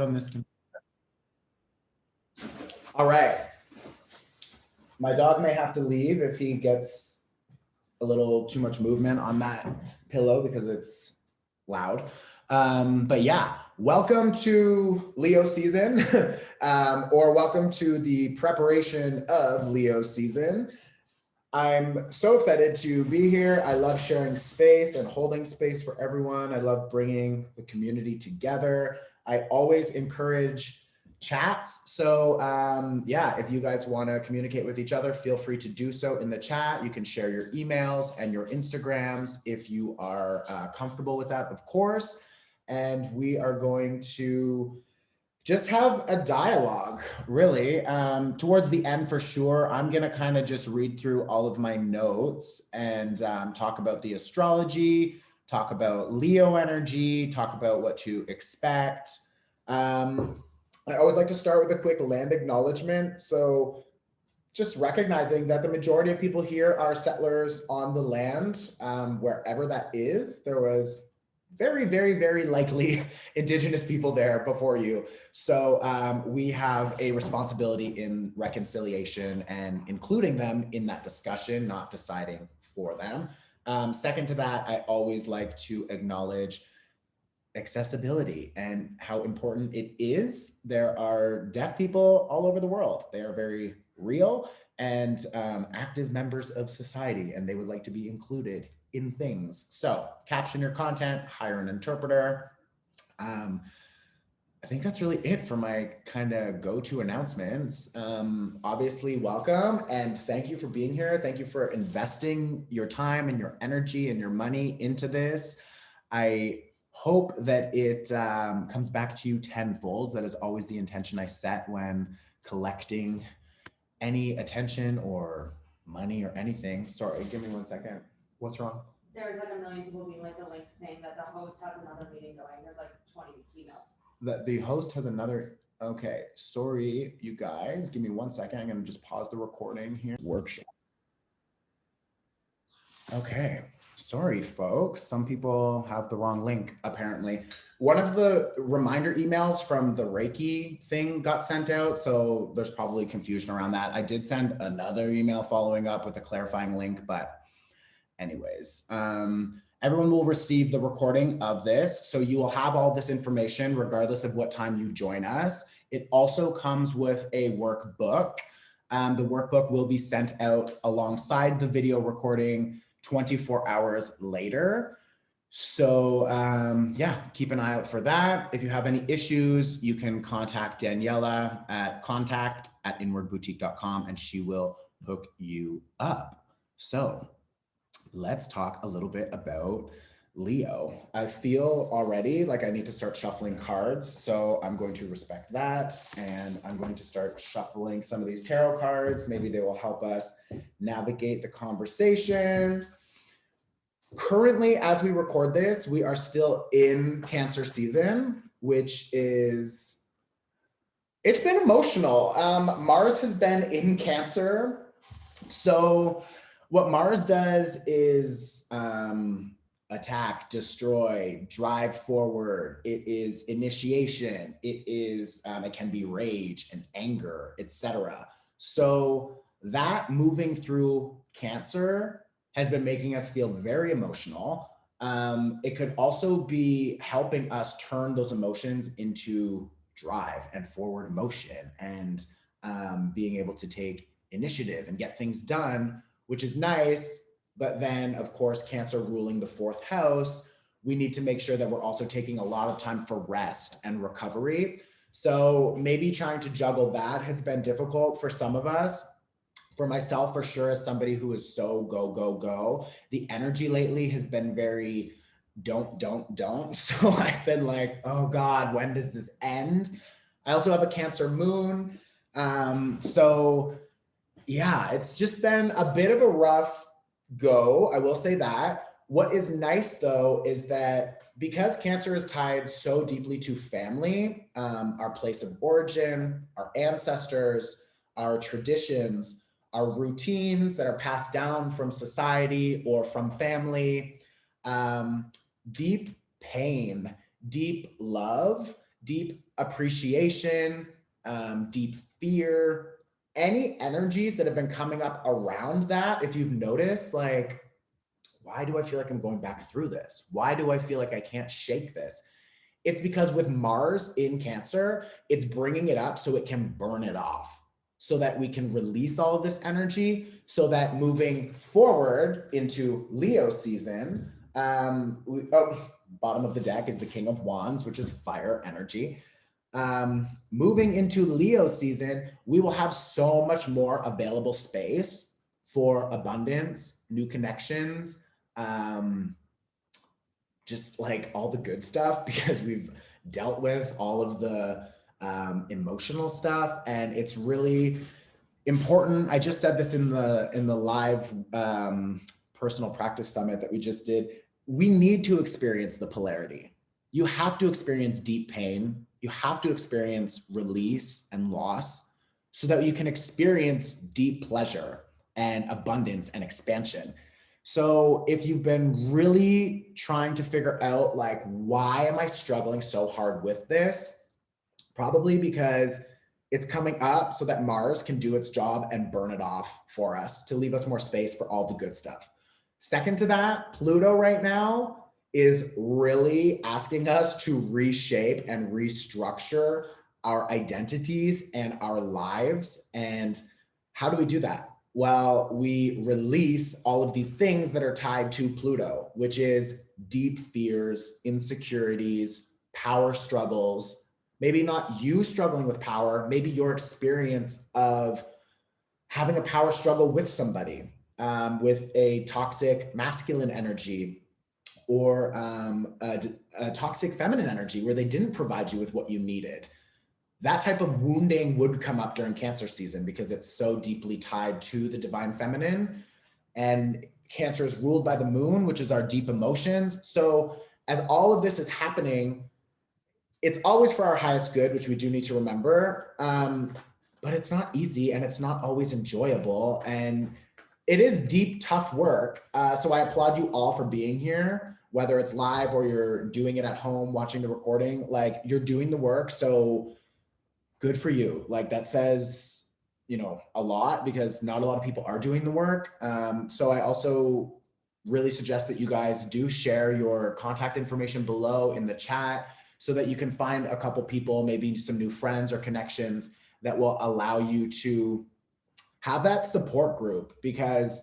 on this. All right. My dog may have to leave if he gets a little too much movement on that pillow because it's loud. But yeah, welcome to Leo season, or welcome to the preparation of Leo season. I'm so excited to be here. I love sharing space and holding space for everyone. I love bringing the community together. I always encourage chats. So yeah, if you guys want to communicate with each other, feel free to do so in the chat. You can share your emails and your Instagrams if you are comfortable with that, of course. And we are going to just have a dialogue, really. Towards the end, for sure, I'm going to kind of just read through all of my notes and talk about the astrology, talk about Leo energy, talk about what to expect. I always like to start with a quick land acknowledgement. So just recognizing that the majority of people here are settlers on the land, wherever that is. There was very, very, very likely Indigenous people there before you. So we have a responsibility in reconciliation and including them in that discussion, not deciding for them. Second to that, I always like to acknowledge accessibility and how important it is. There are deaf people all over the world. They are very real and active members of society, and they would like to be included in things. So caption your content, hire an interpreter. I think that's really it for my kind of go-to announcements. Obviously, welcome and thank you for being here. Thank you for investing your time and your energy and your money into this. I hope that it comes back to you tenfold. That is always the intention I set when collecting any attention or money or anything. Sorry, give me 1 second. What's wrong? There's like a million people being like the link saying that the host has another meeting going. There's like 20 emails. The host has another, okay, sorry, you guys. Give me 1 second. I'm gonna just pause the recording here. Workshop. Okay, sorry folks. Some people have the wrong link apparently. One of the reminder emails from the Reiki thing got sent out, so there's probably confusion around that. I did send another email following up with a clarifying link, but anyways, everyone will receive the recording of this. So you will have all this information regardless of what time you join us. It also comes with a workbook. The workbook will be sent out alongside the video recording 24 hours later. So yeah, keep an eye out for that. If you have any issues, you can contact Daniela at contact@inwardboutique.com and she will hook you up. So let's talk a little bit about Leo. I feel already like I need to start shuffling cards, so I'm going to respect that and I'm going to start shuffling some of these tarot cards. Maybe they will help us navigate the conversation. Currently, as we record this, we are still in Cancer season, which is, it's been emotional. Mars has been in Cancer. So what Mars does is attack, destroy, drive forward. It is initiation. It is, it can be rage and anger, etc. So that moving through Cancer has been making us feel very emotional. It could also be helping us turn those emotions into drive and forward motion and being able to take initiative and get things done, which is nice. But then, of course, Cancer ruling the 4th house, we need to make sure that we're also taking a lot of time for rest and recovery. So maybe trying to juggle that has been difficult for some of us. For myself, for sure, as somebody who is so go, go, go, the energy lately has been very don't. So I've been like, oh God, when does this end? I also have a Cancer moon. So yeah, it's just been a bit of a rough go. I will say that. What is nice though, is that because Cancer is tied so deeply to family, our place of origin, our ancestors, our traditions, our routines that are passed down from society or from family, deep pain, deep love, deep appreciation, deep fear, any energies that have been coming up around that. If you've noticed, like, why do I feel like I'm going back through this? Why do I feel like I can't shake this? It's because with Mars in Cancer, it's bringing it up so it can burn it off, so that we can release all of this energy, so that moving forward into Leo season, bottom of the deck is the King of Wands, which is fire energy. Moving into Leo season, we will have so much more available space for abundance, new connections, just like all the good stuff, because we've dealt with all of the emotional stuff, and it's really important. I just said this in the live personal practice summit that we just did. We need to experience the polarity. You have to experience deep pain. You have to experience release and loss so that you can experience deep pleasure and abundance and expansion. So if you've been really trying to figure out, like, why am I struggling so hard with this? Probably because it's coming up so that Mars can do its job and burn it off for us to leave us more space for all the good stuff. Second to that, Pluto right now is really asking us to reshape and restructure our identities and our lives. And how do we do that? Well, we release all of these things that are tied to Pluto, which is deep fears, insecurities, power struggles. Maybe not you struggling with power, maybe your experience of having a power struggle with somebody, with a toxic masculine energy, or a toxic feminine energy where they didn't provide you with what you needed. That type of wounding would come up during Cancer season because it's so deeply tied to the divine feminine. And Cancer is ruled by the moon, which is our deep emotions. So as all of this is happening, it's always for our highest good, which we do need to remember. But it's not easy, and it's not always enjoyable. And it is deep, tough work. So I applaud you all for being here, whether it's live or you're doing it at home, watching the recording. Like, you're doing the work. So good for you. Like, that says, a lot, because not a lot of people are doing the work. So I also really suggest that you guys do share your contact information below in the chat so that you can find a couple people, maybe some new friends or connections that will allow you to have that support group, because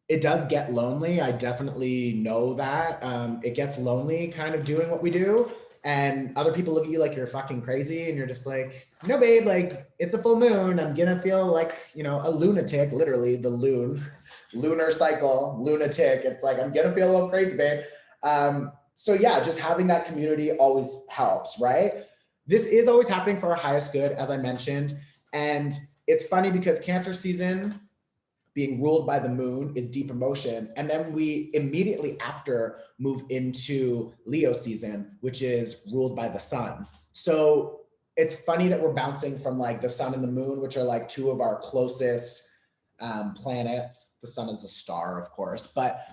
it does get lonely. I definitely know that. It gets lonely kind of doing what we do. And other people look at you like you're fucking crazy, and you're just like, no, babe, like, it's a full moon. I'm gonna feel like, a lunatic, literally the lunar cycle, lunatic. It's like, I'm gonna feel a little crazy, babe. So yeah, just having that community always helps, right? This is always happening for our highest good, as I mentioned. And it's funny because Cancer season, being ruled by the moon, is deep emotion. And then we immediately after move into Leo season, which is ruled by the sun. So it's funny that we're bouncing from like the sun and the moon, which are like two of our closest planets. The sun is a star, of course, but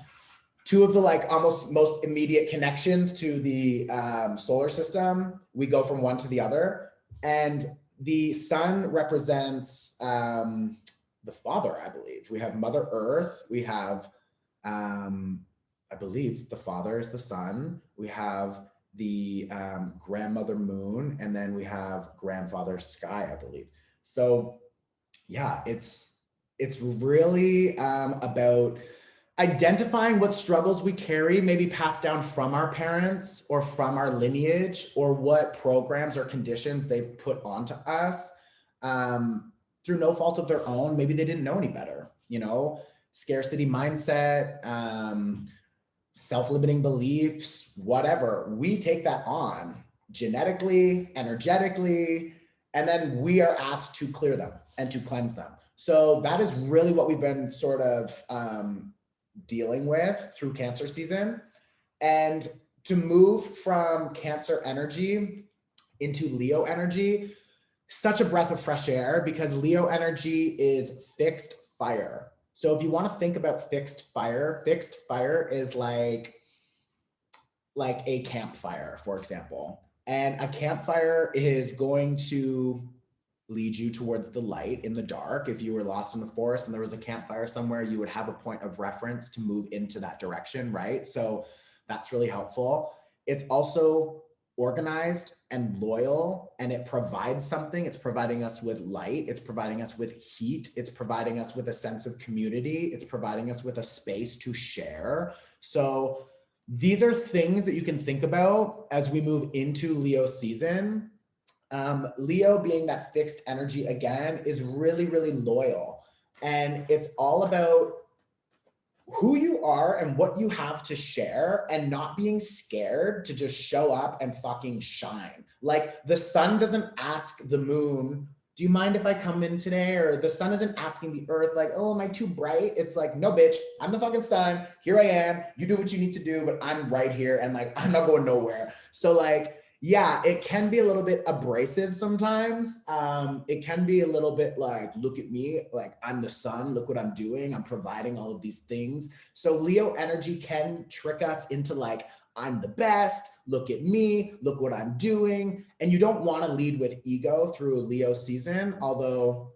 two of the like almost most immediate connections to the solar system, we go from one to the other. And the sun represents the father, I believe. We have Mother Earth. We have, I believe the father is the sun. We have the grandmother moon, and then we have grandfather sky, I believe. So yeah, it's really about identifying what struggles we carry, maybe passed down from our parents or from our lineage, or what programs or conditions they've put onto us through no fault of their own. Maybe they didn't know any better, scarcity mindset, self-limiting beliefs, whatever. We take that on genetically, energetically, and then we are asked to clear them and to cleanse them. So that is really what we've been sort of dealing with through Cancer season. And to move from Cancer energy into Leo energy, such a breath of fresh air, because Leo energy is fixed fire. So if you want to think about fixed fire is like a campfire, for example. And a campfire is going to lead you towards the light in the dark. If you were lost in the forest and there was a campfire somewhere, you would have a point of reference to move into that direction, right? So that's really helpful. It's also organized and loyal, and it provides something. It's providing us with light. It's providing us with heat. It's providing us with a sense of community. It's providing us with a space to share. So these are things that you can think about as we move into Leo season. Leo, being that fixed energy again, is really, really loyal. And it's all about who you are and what you have to share, and not being scared to just show up and fucking shine. Like, the sun doesn't ask the moon, do you mind if I come in today? Or the sun isn't asking the earth like, oh, am I too bright? It's like, no, bitch, I'm the fucking sun. Here I am. You do what you need to do, but I'm right here. And like, I'm not going nowhere. So like, yeah, it can be a little bit abrasive sometimes. It can be a little bit like, look at me, like I'm the sun, look what I'm doing. I'm providing all of these things. So Leo energy can trick us into like, I'm the best, look at me, look what I'm doing. And you don't want to lead with ego through Leo season, although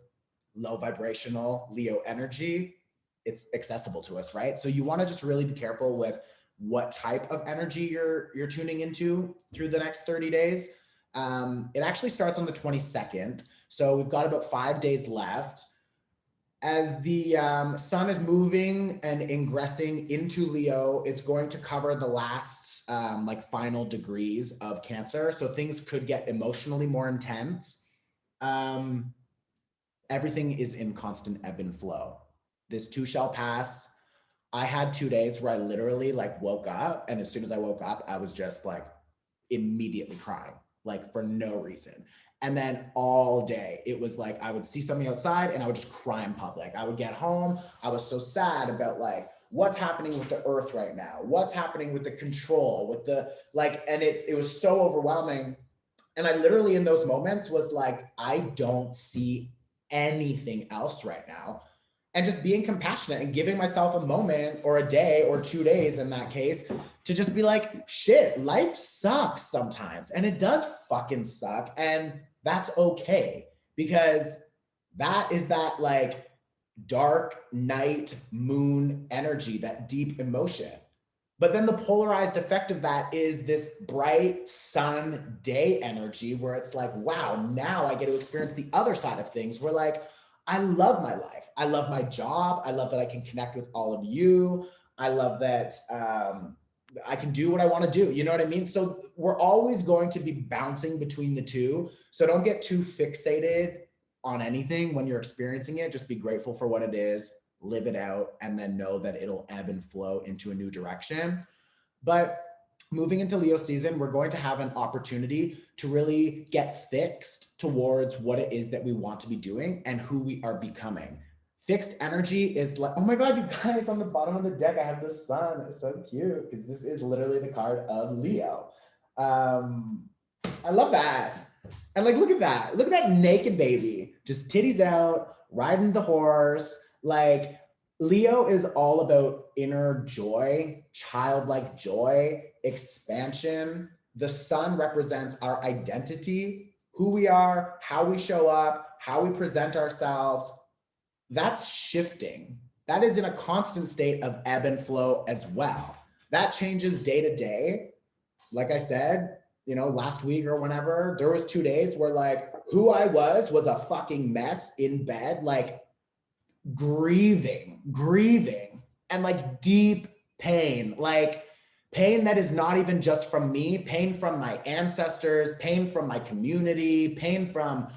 low vibrational Leo energy, it's accessible to us, right? So you want to just really be careful with what type of energy you're tuning into through the next 30 days. It actually starts on the 22nd. So we've got about 5 days left. As the sun is moving and ingressing into Leo, it's going to cover the last like final degrees of Cancer. So things could get emotionally more intense. Everything is in constant ebb and flow. This too shall pass. I had 2 days where I literally like woke up, and as soon as I woke up, I was just like immediately crying, like for no reason. And then all day it was like, I would see something outside and I would just cry in public. I would get home. I was so sad about like, what's happening with the earth right now? What's happening with the control, with the like, and it was so overwhelming. And I literally in those moments was like, I don't see anything else right now. And just being compassionate and giving myself a moment or a day or 2 days in that case to just be like, shit, life sucks sometimes. And it does fucking suck. And that's okay, because that is that like dark night moon energy, that deep emotion. But then the polarized effect of that is this bright sun day energy where it's like, wow, now I get to experience the other side of things where like, I love my life. I love my job. I love that I can connect with all of you. I love that I can do what I want to do. You know what I mean? So we're always going to be bouncing between the two. So don't get too fixated on anything when you're experiencing it. Just be grateful for what it is, live it out, and then know that it'll ebb and flow into a new direction. But moving into Leo season, we're going to have an opportunity to really get fixed towards what it is that we want to be doing and who we are becoming. Fixed energy is like, oh my God, you guys, on the bottom of the deck, I have the sun. It's so cute because this is literally the card of Leo. I love that. And like, look at that. Look at that naked baby, just titties out, riding the horse. Like, Leo is all about inner joy, childlike joy, expansion. The sun represents our identity, who we are, how we show up, how we present ourselves. That's shifting. That is in a constant state of ebb and flow as well. That changes day to day. Like I said, you know, last week or whenever, there was 2 days where like who I was a fucking mess in bed, like grieving, and like deep pain, like pain that is not even just from me, pain from my ancestors, pain from my community, pain from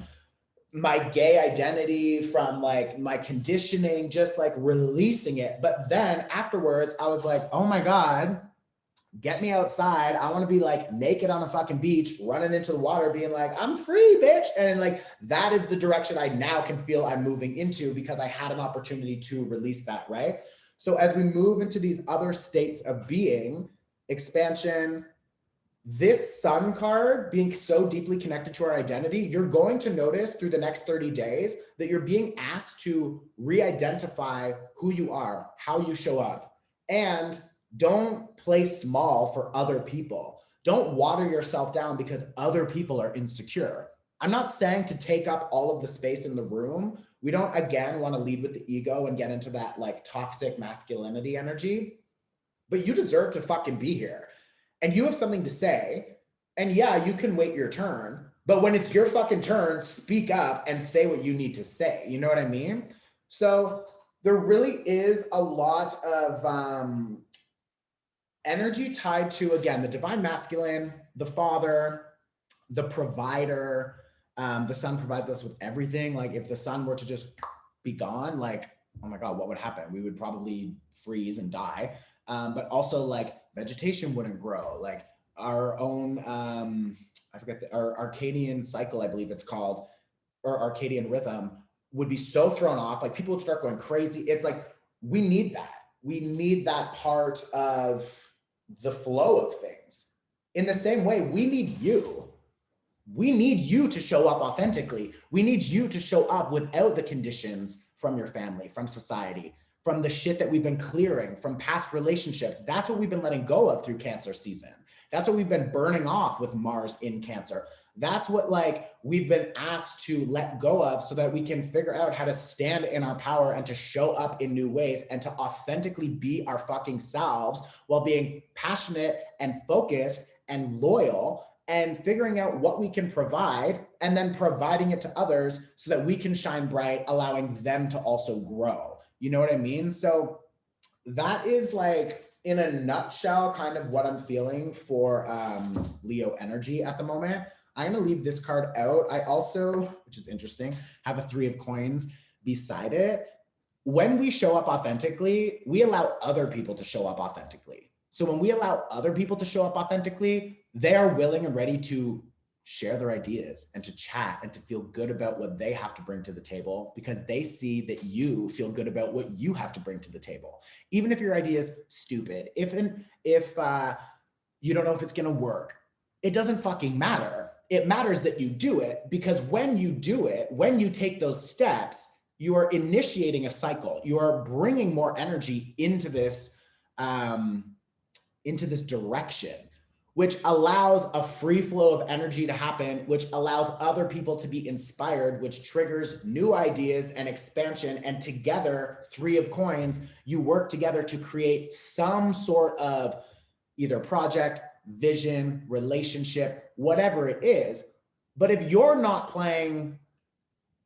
my gay identity, from like my conditioning, just like releasing it. But then afterwards, I was like, oh my God, get me outside. I want to be like naked on a fucking beach, running into the water, being like, I'm free, bitch. And like, that is the direction I now can feel I'm moving into because I had an opportunity to release that, right? So as we move into these other states of being, expansion, this sun card being so deeply connected to our identity, you're going to notice through the next 30 days that you're being asked to re-identify who you are, how you show up, and don't play small for other people. Don't water yourself down because other people are insecure. I'm not saying to take up all of the space in the room. We don't, again, want to lead with the ego and get into that like toxic masculinity energy, but you deserve to fucking be here. And you have something to say. And yeah, you can wait your turn, but when it's your fucking turn, speak up and say what you need to say. You know what I mean? So there really is a lot of energy tied to, again, the divine masculine, the father, the provider. The sun provides us with everything. Like if the sun were to just be gone, like, oh my God, what would happen? We would probably freeze and die. But also like vegetation wouldn't grow. Like our own, I forget, our Arcadian cycle, I believe it's called, or Arcadian rhythm would be so thrown off. Like people would start going crazy. It's like, we need that. We need that part of the flow of things. In the same way, we need you. We need you to show up authentically. We need you to show up without the conditions from your family, from society, from the shit that we've been clearing, from past relationships. That's what we've been letting go of through Cancer season. That's what we've been burning off with Mars in Cancer. That's what like we've been asked to let go of so that we can figure out how to stand in our power and to show up in new ways and to authentically be our fucking selves while being passionate and focused and loyal and figuring out what we can provide and then providing it to others so that we can shine bright, allowing them to also grow. You know what I mean? So that is like, in a nutshell, kind of what I'm feeling for Leo energy at the moment. I'm gonna leave this card out. I also, which is interesting, have a 3 of coins beside it. When we show up authentically, we allow other people to show up authentically. So when we allow other people to show up authentically, they are willing and ready to share their ideas and to chat and to feel good about what they have to bring to the table because they see that you feel good about what you have to bring to the table. Even if your idea is stupid, if you don't know if it's gonna work, it doesn't fucking matter. It matters that you do it because when you do it, when you take those steps, you are initiating a cycle. You are bringing more energy into this direction, which allows a free flow of energy to happen, which allows other people to be inspired, which triggers new ideas and expansion. And together, 3 of coins, you work together to create some sort of either project, vision, relationship, whatever it is. But if you're not playing,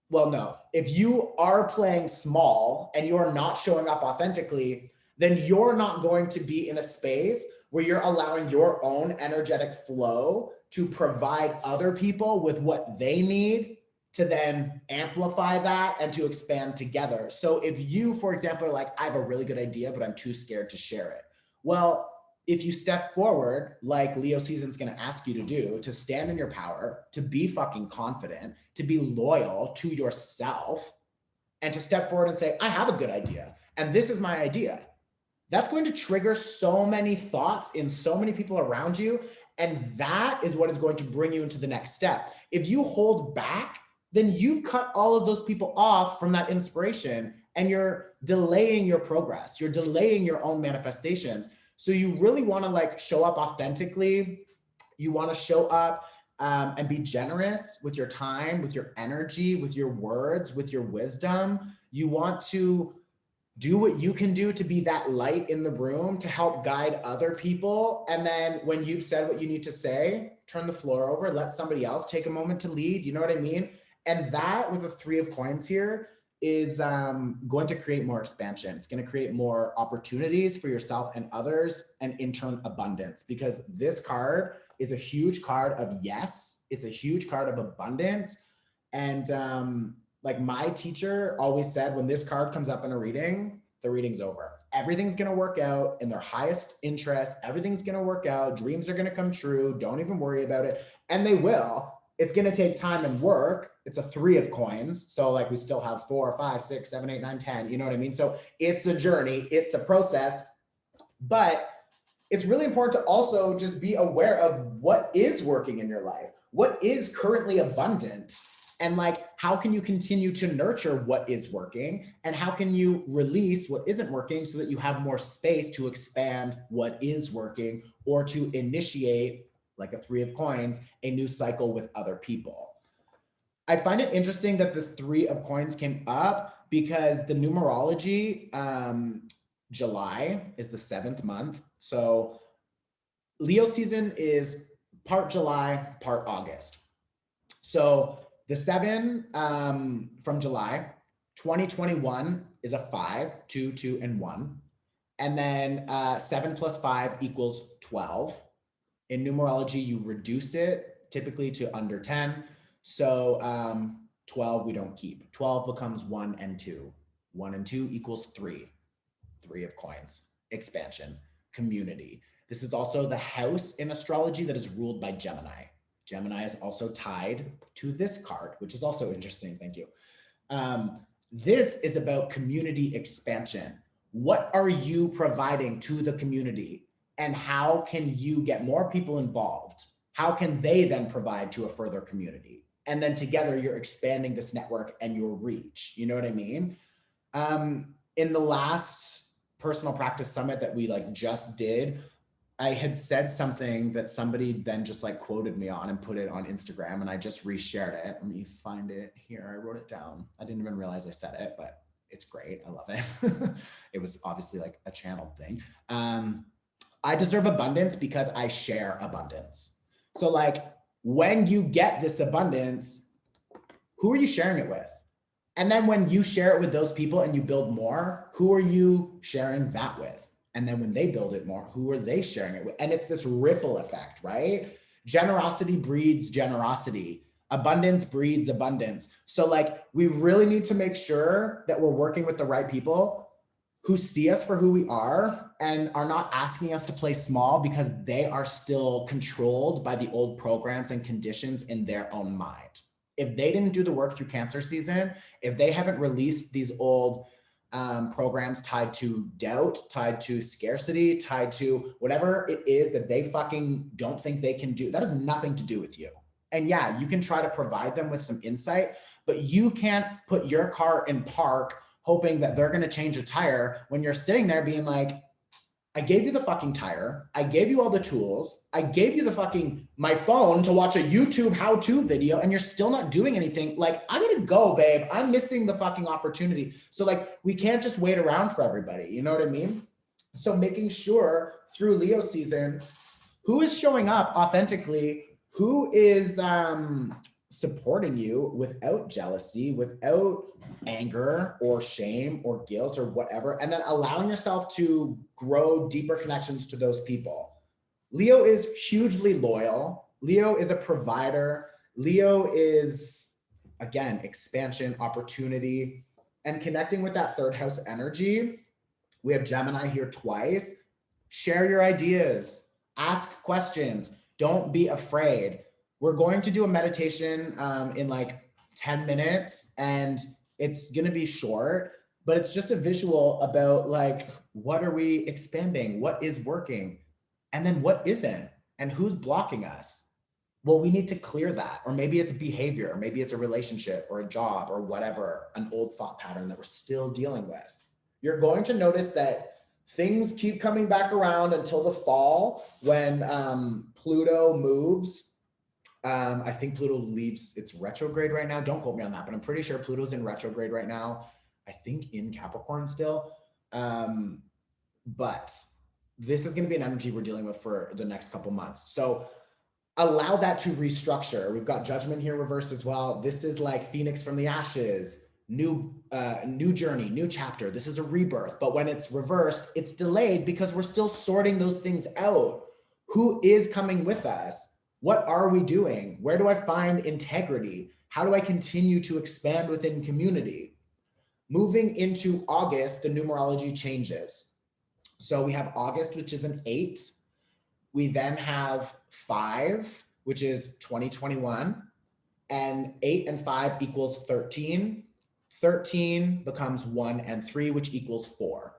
well, no, if you are playing small and you're not showing up authentically, then you're not going to be in a space where you're allowing your own energetic flow to provide other people with what they need to then amplify that and to expand together. So if you, for example, are like, I have a really good idea, but I'm too scared to share it. Well, if you step forward, like Leo season's gonna ask you to do, to stand in your power, to be fucking confident, to be loyal to yourself, and to step forward and say, I have a good idea, and this is my idea. That's going to trigger so many thoughts in so many people around you. And that is what is going to bring you into the next step. If you hold back, then you've cut all of those people off from that inspiration and you're delaying your progress. You're delaying your own manifestations. So you really want to like show up authentically. You want to show up and be generous with your time, with your energy, with your words, with your wisdom. You want to do what you can do to be that light in the room to help guide other people. And then when you've said what you need to say, turn the floor over, let somebody else take a moment to lead. You know what I mean? And that with the 3 of coins here is going to create more expansion. It's going to create more opportunities for yourself and others, and in turn, abundance, because this card is a huge card of yes. It's a huge card of abundance. And like my teacher always said, when this card comes up in a reading, the reading's over. Everything's going to work out in their highest interest. Everything's going to work out. Dreams are going to come true. Don't even worry about it. And they will. It's going to take time and work. It's a 3 of coins. So like we still have 4, 5, 6, 7, 8, 9, 10. You know what I mean? So it's a journey. It's a process. But it's really important to also just be aware of what is working in your life. What is currently abundant? And like, how can you continue to nurture what is working? And how can you release what isn't working so that you have more space to expand what is working or to initiate like a 3 of coins, a new cycle with other people. I find it interesting that this 3 of coins came up because the numerology, July is the 7th month. So Leo season is part July, part August. So the 7 from July, 2021 is a 5, 2, 2, and 1. And then 7 plus 5 equals 12. In numerology, you reduce it typically to under 10. So 12 we don't keep. 12 becomes 1 and 2. 1 and 2 equals 3. 3 of coins. Expansion. Community. This is also the house in astrology that is ruled by Gemini. Gemini is also tied to this card, which is also interesting. Thank you. This is about community expansion. What are you providing to the community? And how can you get more people involved? How can they then provide to a further community? And then together you're expanding this network and your reach. You know what I mean? In the last personal practice summit that we like just did, I had said something that somebody then just like quoted me on and put it on Instagram, and I just reshared it. Let me find it here. I wrote it down. I didn't even realize I said it, but it's great. I love it. It was obviously like a channeled thing. I deserve abundance because I share abundance. So like when you get this abundance, who are you sharing it with? And then when you share it with those people and you build more, who are you sharing that with? And then when they build it more, who are they sharing it with? And it's this ripple effect, right? Generosity breeds generosity. Abundance breeds abundance. So like, we really need to make sure that we're working with the right people who see us for who we are and are not asking us to play small because they are still controlled by the old programs and conditions in their own mind. If they didn't do the work through Cancer season, if they haven't released these old programs tied to doubt, tied to scarcity, tied to whatever it is that they fucking don't think they can do, that has nothing to do with you. And yeah, you can try to provide them with some insight, but you can't put your car in park hoping that they're going to change a tire when you're sitting there being like, I gave you the fucking tire. I gave you all the tools. I gave you the fucking, my phone to watch a YouTube how-to video, and you're still not doing anything. Like, I gotta go, babe. I'm missing the fucking opportunity. So like, we can't just wait around for everybody. You know what I mean? So making sure through Leo season, who is showing up authentically, who is supporting you without jealousy, without anger or shame or guilt or whatever, and then allowing yourself to grow deeper connections to those people. Leo is hugely loyal. Leo is a provider. Leo is, again, expansion, opportunity, and connecting with that third house energy. We have Gemini here twice. Share your ideas, ask questions, don't be afraid. We're going to do a meditation in like 10 minutes, and it's going to be short, but it's just a visual about like, what are we expanding? What is working? And then what isn't? And who's blocking us? Well, we need to clear that. Or maybe it's a behavior, or maybe it's a relationship or a job or whatever, an old thought pattern that we're still dealing with. You're going to notice that things keep coming back around until the fall when Pluto moves. I think Pluto leaves its retrograde right now. Don't quote me on that, but I'm pretty sure Pluto's in retrograde right now. I think in Capricorn still. But this is going to be an energy we're dealing with for the next couple months. So allow that to restructure. We've got Judgment here reversed as well. This is like Phoenix from the ashes, new journey, new chapter. This is a rebirth. But when it's reversed, it's delayed because we're still sorting those things out. Who is coming with us? What are we doing? Where do I find integrity? How do I continue to expand within community? Moving into August, the numerology changes. So we have August, which is an 8. We then have 5, which is 2021. And 8 and 5 equals 13. 13 becomes 1 and 3, which equals 4.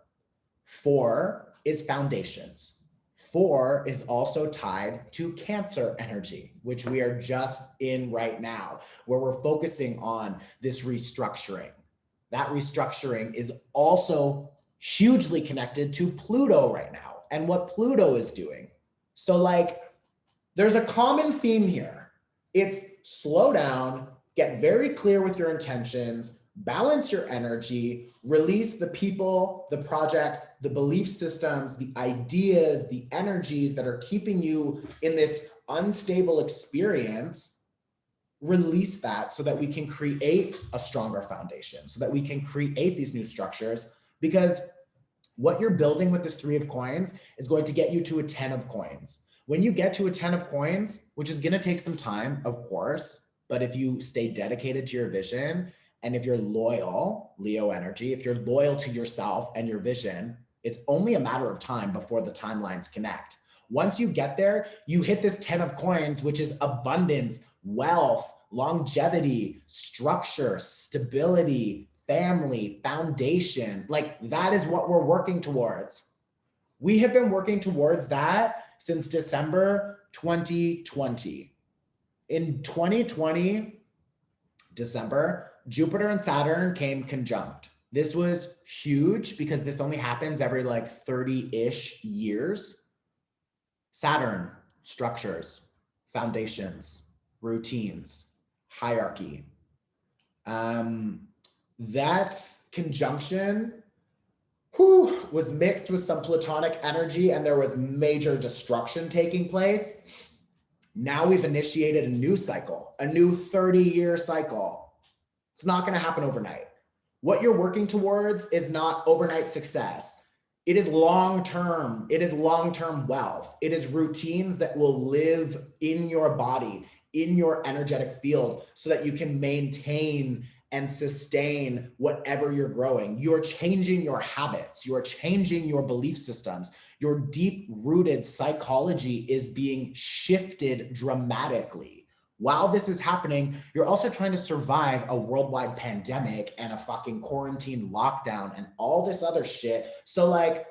4 is foundations. 4 is also tied to Cancer energy, which we are just in right now, where we're focusing on this restructuring. That restructuring is also hugely connected to Pluto right now and what Pluto is doing. So like, There's a common theme here. It's slow down, get very clear with your intentions, balance your energy, release the people, the projects, the belief systems, the ideas, the energies that are keeping you in this unstable experience. Release that so that we can create a stronger foundation, so that we can create these new structures, because what you're building with this 3 of coins is going to get you to a 10 of coins. When you get to a 10 of coins, which is going to take some time, of course, but if you stay dedicated to your vision, and if you're loyal, Leo energy, if you're loyal to yourself and your vision, it's only a matter of time before the timelines connect. Once you get there, you hit this 10 of coins, which is abundance, wealth, longevity, structure, stability, family, foundation. Like, that is what we're working towards. We have been working towards that since December 2020. In 2020, December, Jupiter and Saturn came conjunct. This was huge because this only happens every like 30-ish years. Saturn, structures, foundations, routines, hierarchy. That conjunction was mixed with some Platonic energy, and there was major destruction taking place. Now we've initiated a new cycle, a new 30-year cycle. It's not going to happen overnight. What you're working towards is not overnight success. It is long-term. It is long-term wealth. It is routines that will live in your body, in your energetic field, so that you can maintain and sustain whatever you're growing. You're changing your habits. You're changing your belief systems. Your deep-rooted psychology is being shifted dramatically. While this is happening, you're also trying to survive a worldwide pandemic and a fucking quarantine lockdown and all this other shit. So like,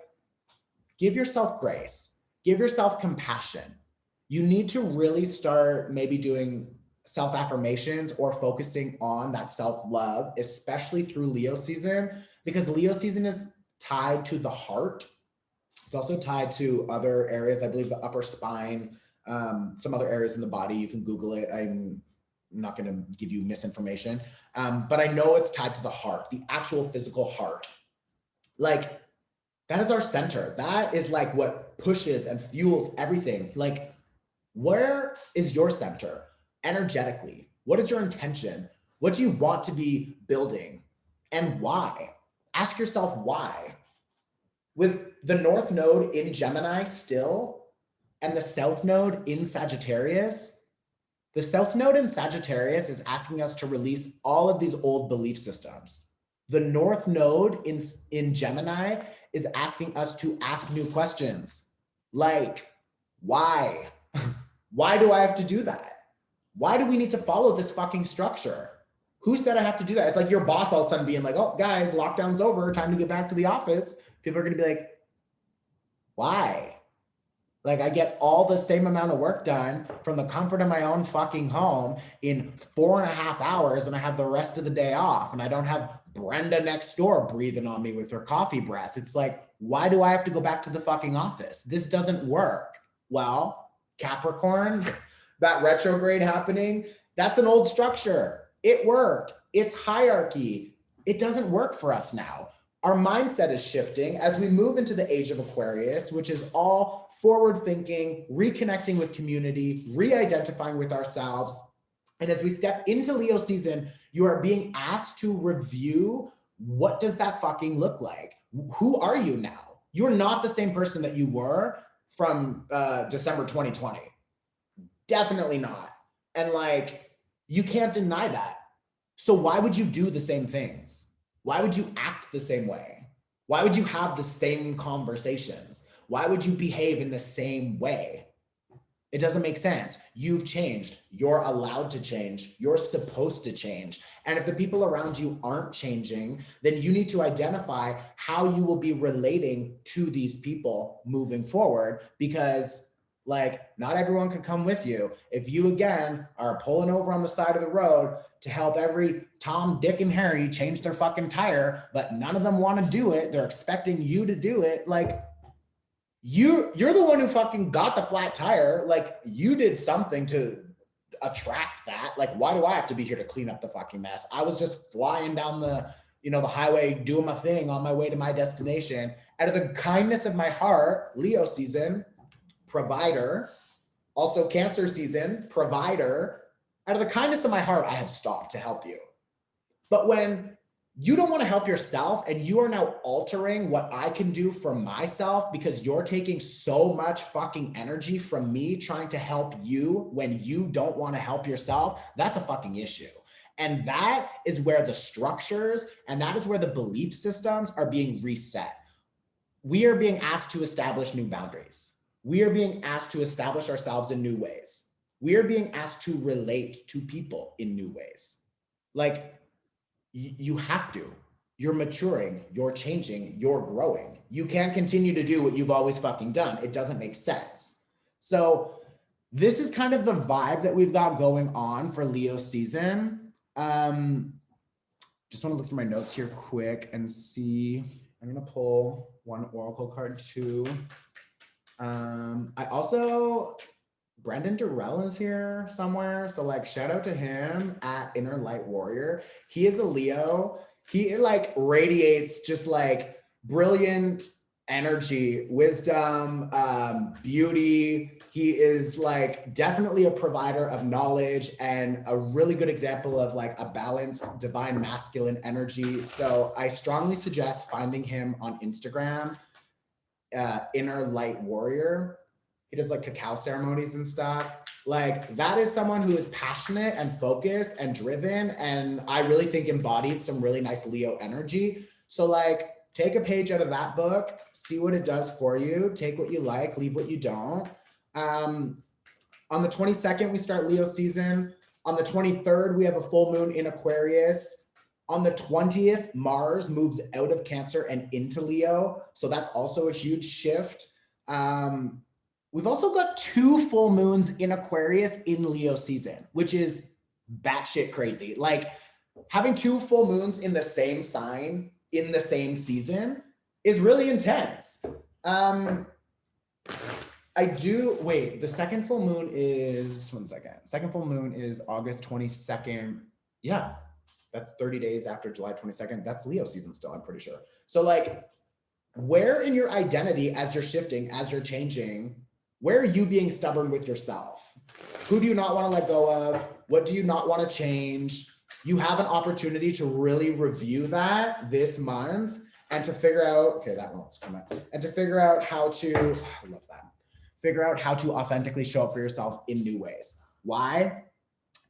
give yourself grace, give yourself compassion. You need to really start maybe doing self-affirmations or focusing on that self-love, especially through Leo season, because Leo season is tied to the heart. It's also tied to other areas, I believe the upper spine, some other areas in the body. You can Google it. I'm not going to give you misinformation, but I know it's tied to the heart, the actual physical heart. Like, that is our center. That is like what pushes and fuels everything. Like, where is your center energetically? What is your intention? What do you want to be building, and why? Ask yourself why. With the North Node in Gemini still, and the South Node in Sagittarius, the South Node in Sagittarius is asking us to release all of these old belief systems. The North Node in Gemini is asking us to ask new questions. Like, why? Why do I have to do that? Why do we need to follow this fucking structure? Who said I have to do that? It's like your boss all of a sudden being like, oh, guys, lockdown's over, time to get back to the office. People are going to be like, why? Like, I get all the same amount of work done from the comfort of my own fucking home in 4.5 hours, and I have the rest of the day off, and I don't have Brenda next door breathing on me with her coffee breath. It's like, why do I have to go back to the fucking office? This doesn't work. Well, Capricorn, that retrograde happening, that's an old structure. It worked. It's hierarchy. It doesn't work for us now. Our mindset is shifting as we move into the age of Aquarius, which is all forward thinking, reconnecting with community, re-identifying with ourselves. And as we step into Leo season, you are being asked to review, what does that fucking look like? Who are you now? You're not the same person that you were from December 2020. Definitely not. And like, you can't deny that. So why would you do the same things? Why would you act the same way? Why would you have the same conversations? Why would you behave in the same way? It doesn't make sense. You've changed. You're allowed to change. You're supposed to change. And if the people around you aren't changing, then you need to identify how you will be relating to these people moving forward, because like, not everyone can come with you. If you, again, are pulling over on the side of the road to help every Tom, Dick, and Harry change their fucking tire, but none of them want to do it, they're expecting you to do it, like, you're the one who fucking got the flat tire. Like, you did something to attract that. Like, why do I have to be here to clean up the fucking mess? I was just flying down the, the highway, doing my thing on my way to my destination. Out of the kindness of my heart, Leo season, provider, also Cancer season, provider. Out of the kindness of my heart, I have stopped to help you. But when you don't want to help yourself and you are now altering what I can do for myself because you're taking so much fucking energy from me trying to help you when you don't want to help yourself, that's a fucking issue. And that is where the structures and that is where the belief systems are being reset. We are being asked to establish new boundaries. We are being asked to establish ourselves in new ways. We are being asked to relate to people in new ways. Like, you have to. You're maturing, you're changing, you're growing. You can't continue to do what you've always fucking done. It doesn't make sense. So this is kind of the vibe that we've got going on for Leo season. Just want to look through my notes here quick and see. I'm gonna pull one oracle card too. I also, Brendan Durrell is here somewhere. So like, shout out to him at Inner Light Warrior. He is a Leo. He like radiates just like brilliant energy, wisdom, beauty. He is like definitely a provider of knowledge and a really good example of like a balanced divine masculine energy. So I strongly suggest finding him on Instagram, Inner Light Warrior. He does like cacao ceremonies and stuff. Like, that is someone who is passionate and focused and driven, and I really think embodies some really nice Leo energy. So like, take a page out of that book, see what it does for you, take what you like, leave what you don't. On the 22nd, we start Leo season. On the 23rd, we have a full moon in Aquarius. On the 20th, Mars moves out of Cancer and into Leo. So that's also a huge shift. We've also got 2 full moons in Aquarius in Leo season, which is batshit crazy. Like, having 2 full moons in the same sign in the same season is really intense. The second full moon is, one second. Second full moon is August 22nd. Yeah, that's 30 days after July 22nd. That's Leo season still, I'm pretty sure. So like, where in your identity as you're shifting, as you're changing, where are you being stubborn with yourself? Who do you not want to let go of? What do you not want to change? You have an opportunity to really review that this month and to figure out, okay, that one wants to come out, and to figure out how to, I love that, figure out how to authentically show up for yourself in new ways. Why?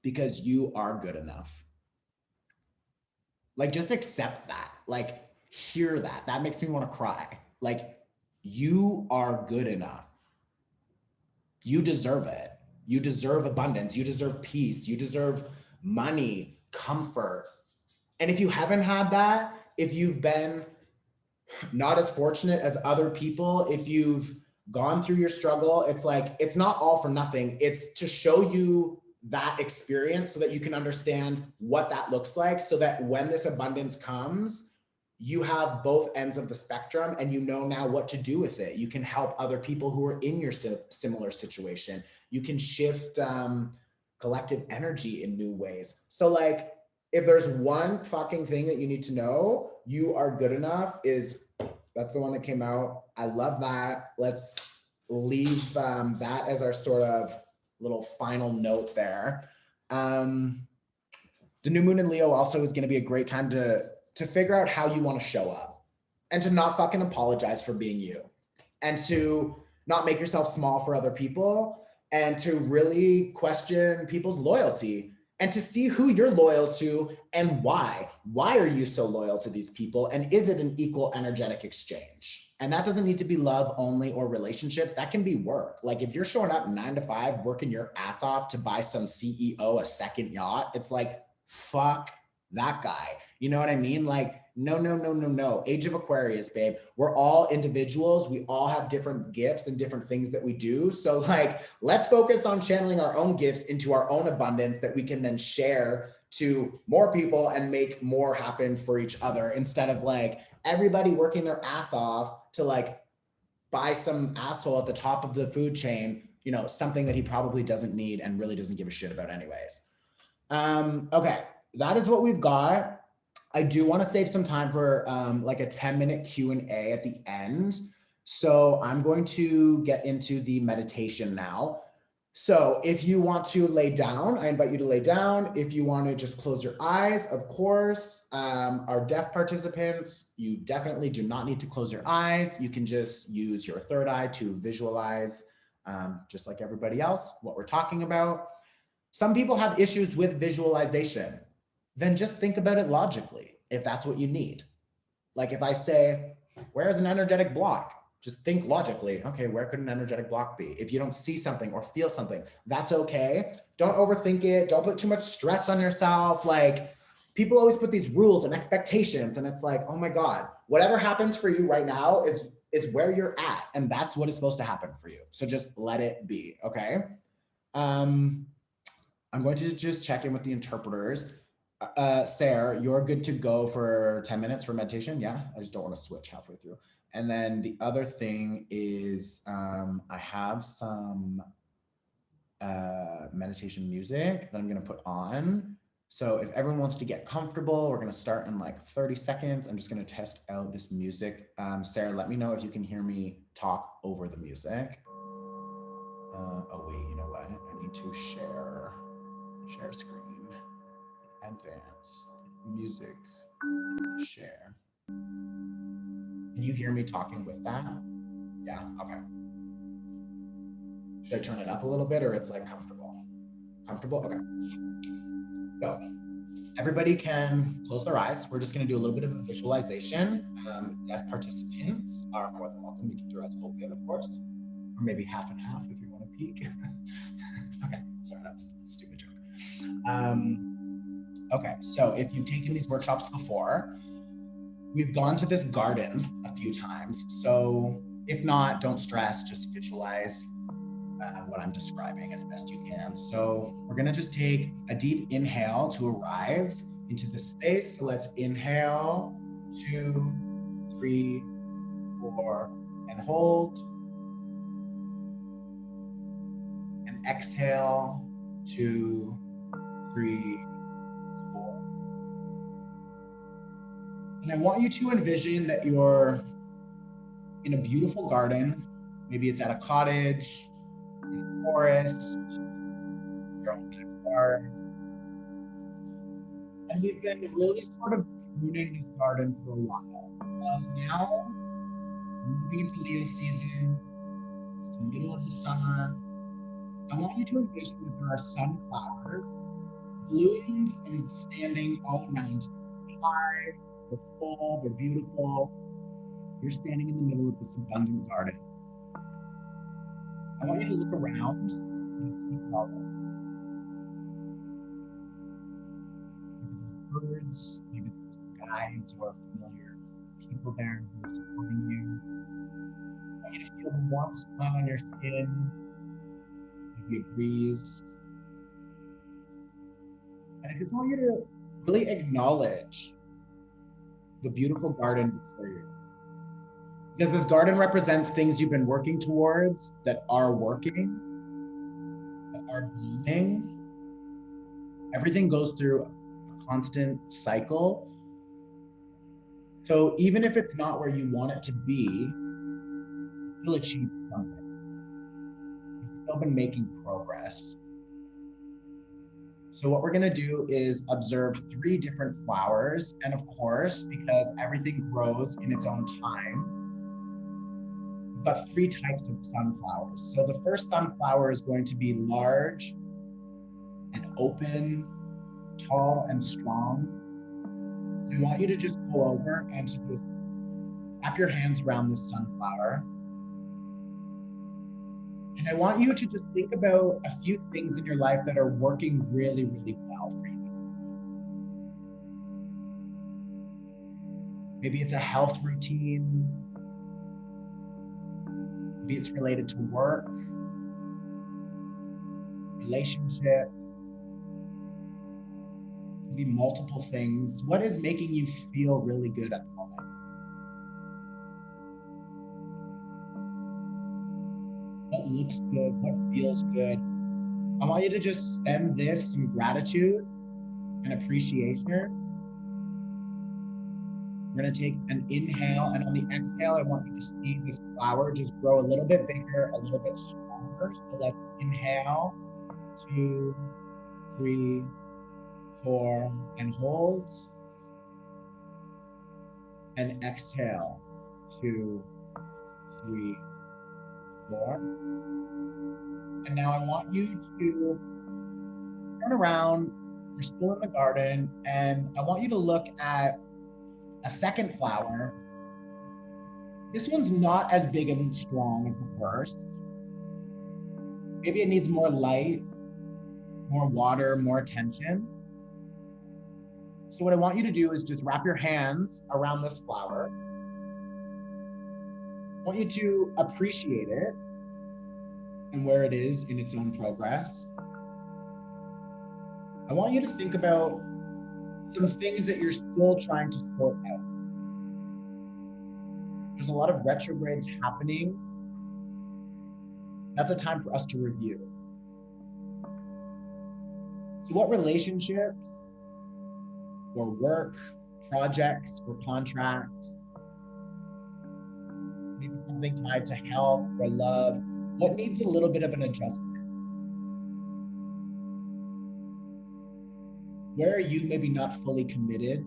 Because you are good enough. Like, just accept that. Like, hear that. That makes me want to cry. Like, you are good enough. You deserve it. You deserve abundance. You deserve peace. You deserve money, comfort. And if you haven't had that, if you've been not as fortunate as other people, if you've gone through your struggle, it's like, it's not all for nothing. It's to show you that experience so that you can understand what that looks like, so that when this abundance comes, you have both ends of the spectrum and you know now what to do with it. You can help other people who are in your similar situation. You can shift collective energy in new ways. So like, if there's one fucking thing that you need to know, you are good enough, that's the one that came out. I love that. Let's leave that as our sort of little final note there. The new moon in Leo also is going to be a great time to figure out how you want to show up and to not fucking apologize for being you and to not make yourself small for other people and to really question people's loyalty and to see who you're loyal to and why. Why are you so loyal to these people? And is it an equal energetic exchange? And that doesn't need to be love only or relationships. That can be work. Like, if you're showing up 9 to 5, working your ass off to buy some CEO a second yacht, it's like, fuck that guy. You know what I mean? Like, no. Age of Aquarius, babe. We're all individuals. We all have different gifts and different things that we do. So like, let's focus on channeling our own gifts into our own abundance that we can then share to more people and make more happen for each other, instead of like everybody working their ass off to like buy some asshole at the top of the food chain, you know, something that he probably doesn't need and really doesn't give a shit about anyways. Okay, that is what we've got. I do want to save some time for like a 10-minute Q&A at the end. So I'm going to get into the meditation now. So if you want to lay down, I invite you to lay down. If you want to just close your eyes, of course. Our deaf participants, you definitely do not need to close your eyes. You can just use your third eye to visualize, just like everybody else, what we're talking about. Some people have issues with visualization. Then just think about it logically, if that's what you need. Like if I say, where's an energetic block? Just think logically, okay, where could an energetic block be? If you don't see something or feel something, that's okay. Don't overthink it. Don't put too much stress on yourself. Like people always put these rules and expectations, and it's like, oh my God, whatever happens for you right now is where you're at, and that's what is supposed to happen for you. So just let it be, okay? I'm going to just check in with the interpreters. Sarah, you're good to go for 10 minutes for meditation. Yeah, I just don't want to switch halfway through. And then the other thing is I have some meditation music that I'm going to put on. So if everyone wants to get comfortable, we're going to start in like 30 seconds. I'm just going to test out this music. Sarah, let me know if you can hear me talk over the music. Oh wait, you know what? I need to share screen, advance, music, share. Can you hear me talking with that? Yeah, okay. Should I turn it up a little bit or it's like comfortable? Comfortable, okay. So everybody can close their eyes. We're just gonna do a little bit of a visualization. Deaf participants are more than welcome to keep their eyes open, of course, or maybe half and half if you wanna peek. Okay, sorry, that was a stupid joke. Okay, so if you've taken these workshops before, we've gone to this garden a few times. So if not, don't stress, just visualize what I'm describing as best you can. So we're gonna just take a deep inhale to arrive into the space. So let's inhale, 2, 3, 4, and hold. And exhale, 2, 3, 4. And I want you to envision that you're in a beautiful garden. Maybe it's at a cottage, in a forest, your own backyard. And we've been really sort of pruning this garden for a while. Now, moving into Leo season, it's the middle of the summer. I want you to envision that there are sunflowers bloomed and standing all around you. High, they're full, they're beautiful. You're standing in the middle of this abundant garden. I want you to look around and see all of them. Birds, maybe there's guides or familiar people there who are supporting you. I want you to feel the warm sun on your skin, maybe a breeze. And I just want you to really acknowledge the beautiful garden before you. Because this garden represents things you've been working towards that are working, that are blooming. Everything goes through a constant cycle. So even if it's not where you want it to be, you'll achieve something. You've still been making progress. So what we're gonna do is observe 3 different flowers. And of course, because everything grows in its own time, we've got 3 types of sunflowers. So the first sunflower is going to be large and open, tall and strong. I want you to just go over and to just wrap your hands around this sunflower. And I want you to just think about a few things in your life that are working really, really well for you. Maybe it's a health routine. Maybe it's related to work, relationships, maybe multiple things. What is making you feel really good at the moment? what looks good, what feels good. I want you to just send this some gratitude and appreciation. We're gonna take an inhale, and on the exhale, I want you to see this flower just grow a little bit bigger, a little bit stronger. So let's inhale, 2, 3, 4, and hold. And exhale, 2, 3, 4. And now I want you to turn around. You're still in the garden, and I want you to look at a second flower. This one's not as big and strong as the first. Maybe it needs more light, more water, more attention. So what I want you to do is just wrap your hands around this flower. I want you to appreciate it and where it is in its own progress. I want you to think about some things that you're still trying to sort out. There's a lot of retrogrades happening. That's a time for us to review. So what relationships or work, projects or contracts, maybe something tied to health or love, what needs a little bit of an adjustment? Where are you maybe not fully committed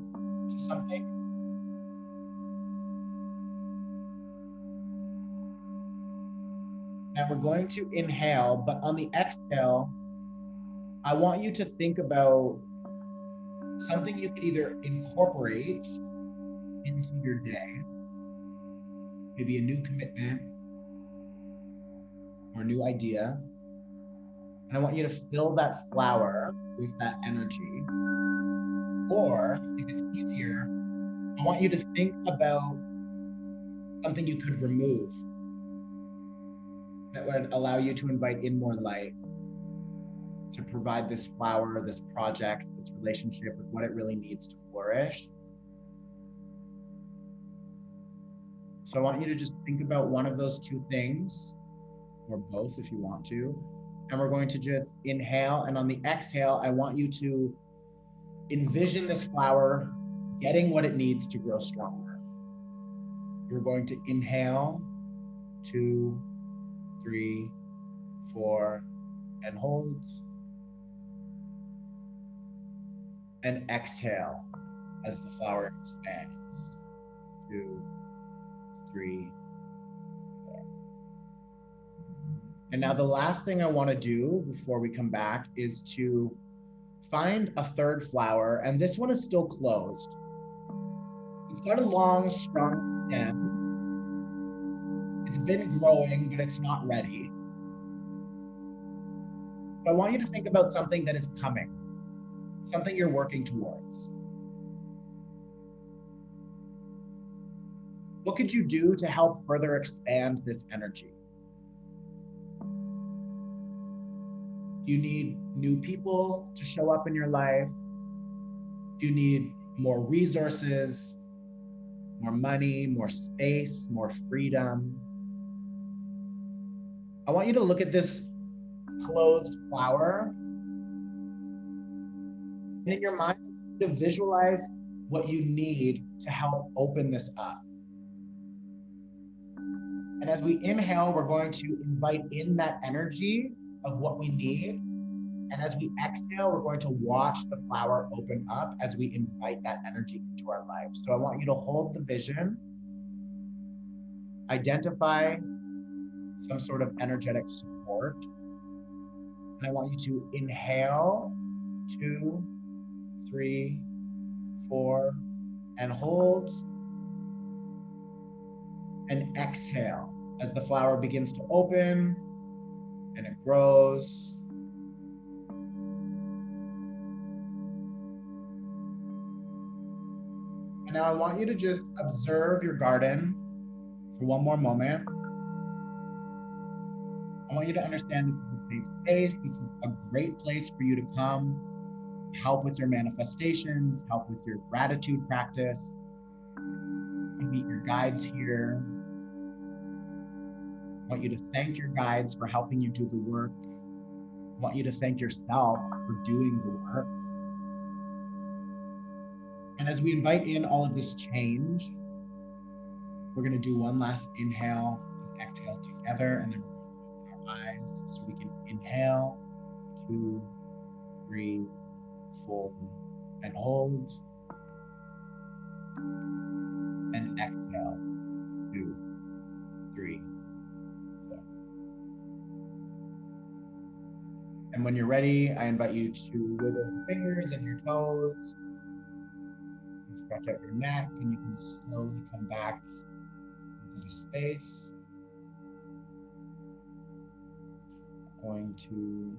to something? And we're going to inhale, but on the exhale, I want you to think about something you could either incorporate into your day, maybe a new commitment or a new idea. And I want you to fill that flower with that energy. Or if it's easier, I want you to think about something you could remove that would allow you to invite in more light, to provide this flower, this project, this relationship with what it really needs to flourish. So I want you to just think about one of those two things, or both if you want to. And we're going to just inhale, and on the exhale, I want you to envision this flower getting what it needs to grow stronger. You're going to inhale, 2, 3, 4, and hold. And exhale as the flower expands. 2, 3, 4. And now the last thing I want to do before we come back is to find a third flower, and this one is still closed. It's got a long, strong stem. It's been growing, but it's not ready. But I want you to think about something that is coming, something you're working towards. What could you do to help further expand this energy? Do you need new people to show up in your life? Do you need more resources, more money, more space, more freedom? I want you to look at this closed flower, and in your mind, to visualize what you need to help open this up. And as we inhale, we're going to invite in that energy of what we need. And as we exhale, we're going to watch the flower open up as we invite that energy into our life. So I want you to hold the vision, identify some sort of energetic support. And I want you to inhale, 2, 3, 4, and hold. And exhale as the flower begins to open and it grows. And now I want you to just observe your garden for one more moment. I want you to understand this is a safe space. This is a great place for you to come, help with your manifestations, help with your gratitude practice. You meet your guides here. want you to thank your guides for helping you do the work. I want you to thank yourself for doing the work. And as we invite in all of this change, we're going to do one last inhale and exhale together, and then we're going to open our eyes so we can inhale, 2, 3, 4, and hold, and exhale, 2, 3, 4. And when you're ready, I invite you to wiggle your fingers and your toes, and stretch out your neck, and you can slowly come back into the space. I'm going to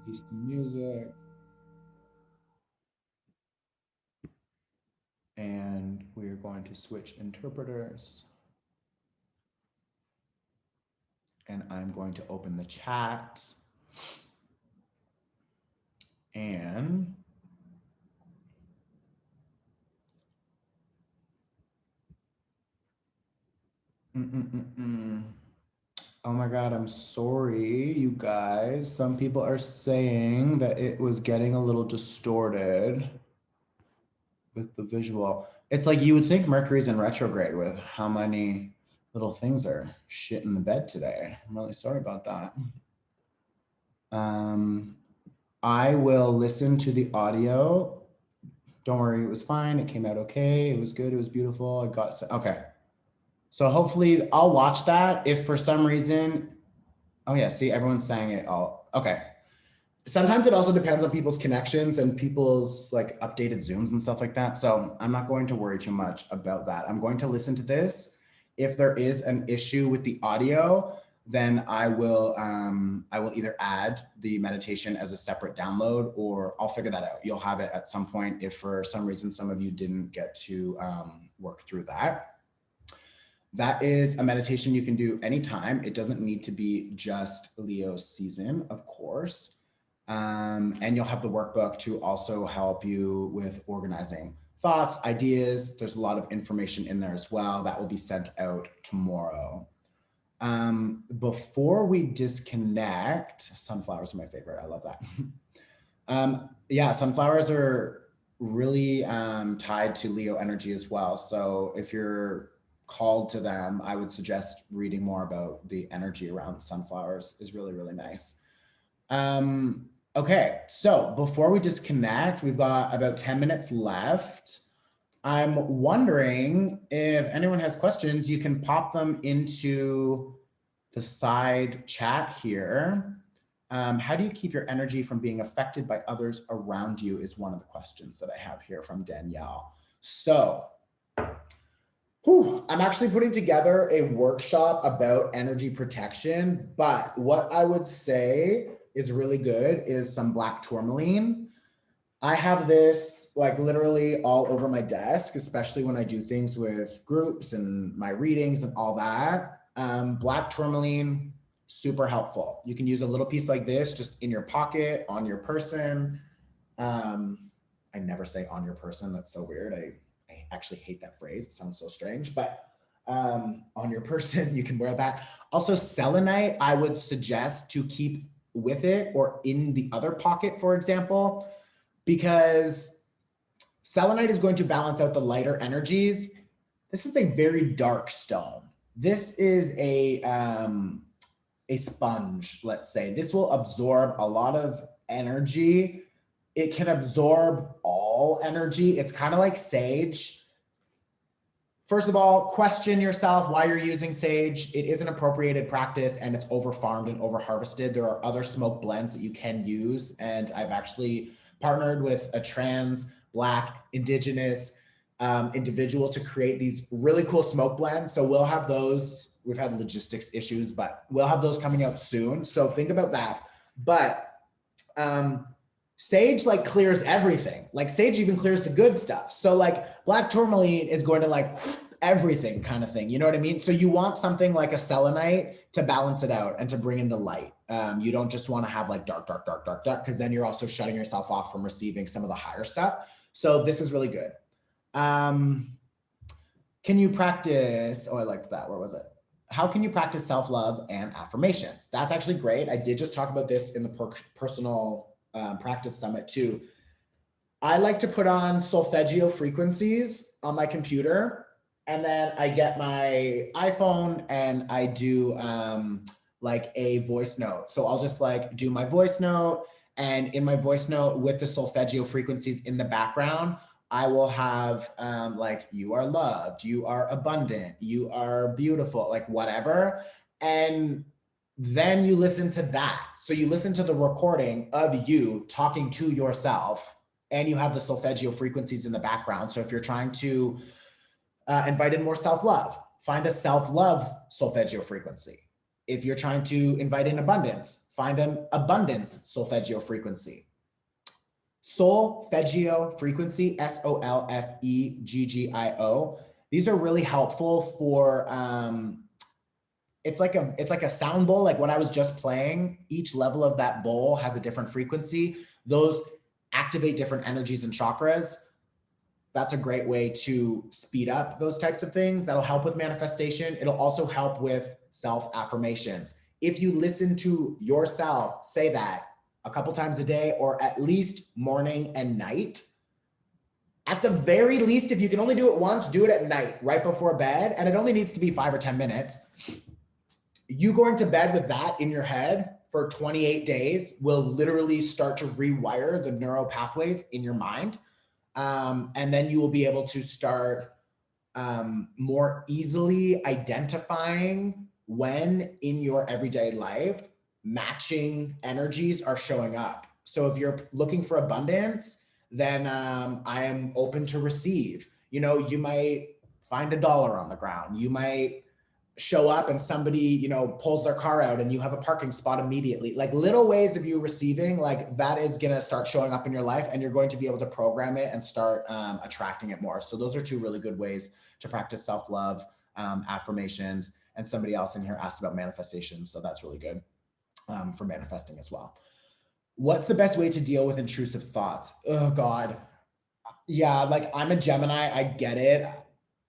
release the music. And we're going to switch interpreters. And I'm going to open the chat. And oh my God, I'm sorry, you guys. Some people are saying that it was getting a little distorted with the visual. It's like you would think Mercury's in retrograde with how many little things are shit in the bed today. I'm really sorry about that. I will listen to the audio. Don't worry, it was fine. It came out okay. It was good. It was beautiful. I got, okay. So hopefully I'll watch that. If for some reason, oh yeah, see, everyone's saying it all. Okay. Sometimes it also depends on people's connections and people's like updated Zooms and stuff like that. So I'm not going to worry too much about that. I'm going to listen to this. If there is an issue with the audio, then I will either add the meditation as a separate download, or I'll figure that out. You'll have it at some point if for some reason some of you didn't get to work through that. That is a meditation you can do anytime. It doesn't need to be just Leo season, of course. And you'll have the workbook to also help you with organizing thoughts, ideas. There's a lot of information in there as well that will be sent out tomorrow. Before we disconnect, sunflowers are my favorite. I love that. Yeah, sunflowers are really tied to Leo energy as well. So if you're called to them, I would suggest reading more about the energy around sunflowers is really, really nice. Okay, so before we disconnect, we've got about 10 minutes left. I'm wondering if anyone has questions, you can pop them into the side chat here. How do you keep your energy from being affected by others around you is one of the questions that I have here from Danielle. So, I'm actually putting together a workshop about energy protection, but what I would say is really good is some black tourmaline. I have this like literally all over my desk, especially when I do things with groups and my readings and all that. Black tourmaline, super helpful. You can use a little piece like this just in your pocket, on your person. I never say on your person, that's so weird. I actually hate that phrase, it sounds so strange, but on your person, you can wear that. Also selenite, I would suggest to keep with it or in the other pocket, for example, because selenite is going to balance out the lighter energies. This is a very dark stone. This is a sponge, let's say. This will absorb a lot of energy. It can absorb all energy. It's kind of like sage. First of all, question yourself why you're using sage. It is an appropriated practice and it's over farmed and over harvested. There are other smoke blends that you can use. And I've actually partnered with a trans, Black, Indigenous individual to create these really cool smoke blends. So we'll have those. We've had logistics issues, but we'll have those coming out soon. So think about that. But sage like clears everything. Like sage even clears the good stuff. So like black tourmaline is going to like everything kind of thing. You know what I mean? So you want something like a selenite to balance it out and to bring in the light. You don't just want to have like dark, dark, dark, dark, dark, because then you're also shutting yourself off from receiving some of the higher stuff. So this is really good. can you practice, oh, I liked that, where was it? How can you practice self-love and affirmations? That's actually great. I did just talk about this in the personal practice summit too. I like to put on solfeggio frequencies on my computer, and then I get my iPhone and I do like a voice note. So I'll just like do my voice note, and in my voice note with the solfeggio frequencies in the background, I will have like, you are loved, you are abundant, you are beautiful, like whatever. And then you listen to that. So you listen to the recording of you talking to yourself, and you have the solfeggio frequencies in the background. So if you're trying to invite in more self-love, find a self-love solfeggio frequency. If you're trying to invite in abundance, find an abundance solfeggio frequency. Solfeggio frequency, SOLFEGGIO. These are really helpful for, it's like a sound bowl. Like when I was just playing, each level of that bowl has a different frequency. Those activate different energies and chakras. That's a great way to speed up those types of things. That'll help with manifestation. It'll also help with self-affirmations. If you listen to yourself say that a couple times a day, or at least morning and night, at the very least, if you can only do it once, do it at night, right before bed. And it only needs to be 5 or 10 minutes. You going to bed with that in your head for 28 days will literally start to rewire the neural pathways in your mind. And then you will be able to start more easily identifying when in your everyday life matching energies are showing up. So if you're looking for abundance, then I am open to receive. You know, you might find $1 on the ground. You might show up and somebody, you know, pulls their car out and you have a parking spot immediately. Like little ways of you receiving, like that is going to start showing up in your life, and you're going to be able to program it and start attracting it more. So those are 2 really good ways to practice self-love, affirmations. And somebody else in here asked about manifestations. So that's really good for manifesting as well. What's the best way to deal with intrusive thoughts? Oh God. Yeah. Like I'm a Gemini, I get it.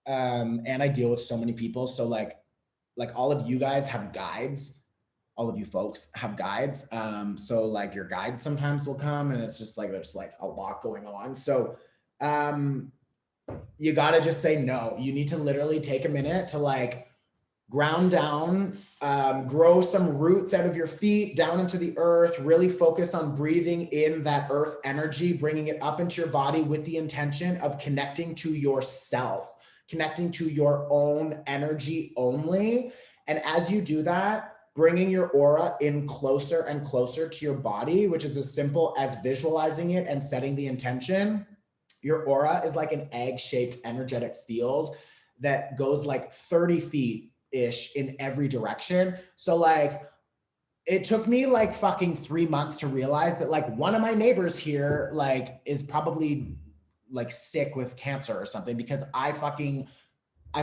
And I deal with so many people. So like all of you guys have guides, all of you folks have guides. So like your guides sometimes will come and it's just like, there's like a lot going on. So you got to just say no. You need to literally take a minute to like ground down, grow some roots out of your feet down into the earth, really focus on breathing in that earth energy, bringing it up into your body with the intention of connecting to yourself, connecting to your own energy only. And as you do that, bringing your aura in closer and closer to your body, which is as simple as visualizing it and setting the intention. Your aura is like an egg-shaped energetic field that goes like 30 feet-ish in every direction. So like, it took me like fucking 3 months to realize that like one of my neighbors here like is probably like sick with cancer or something, because I'm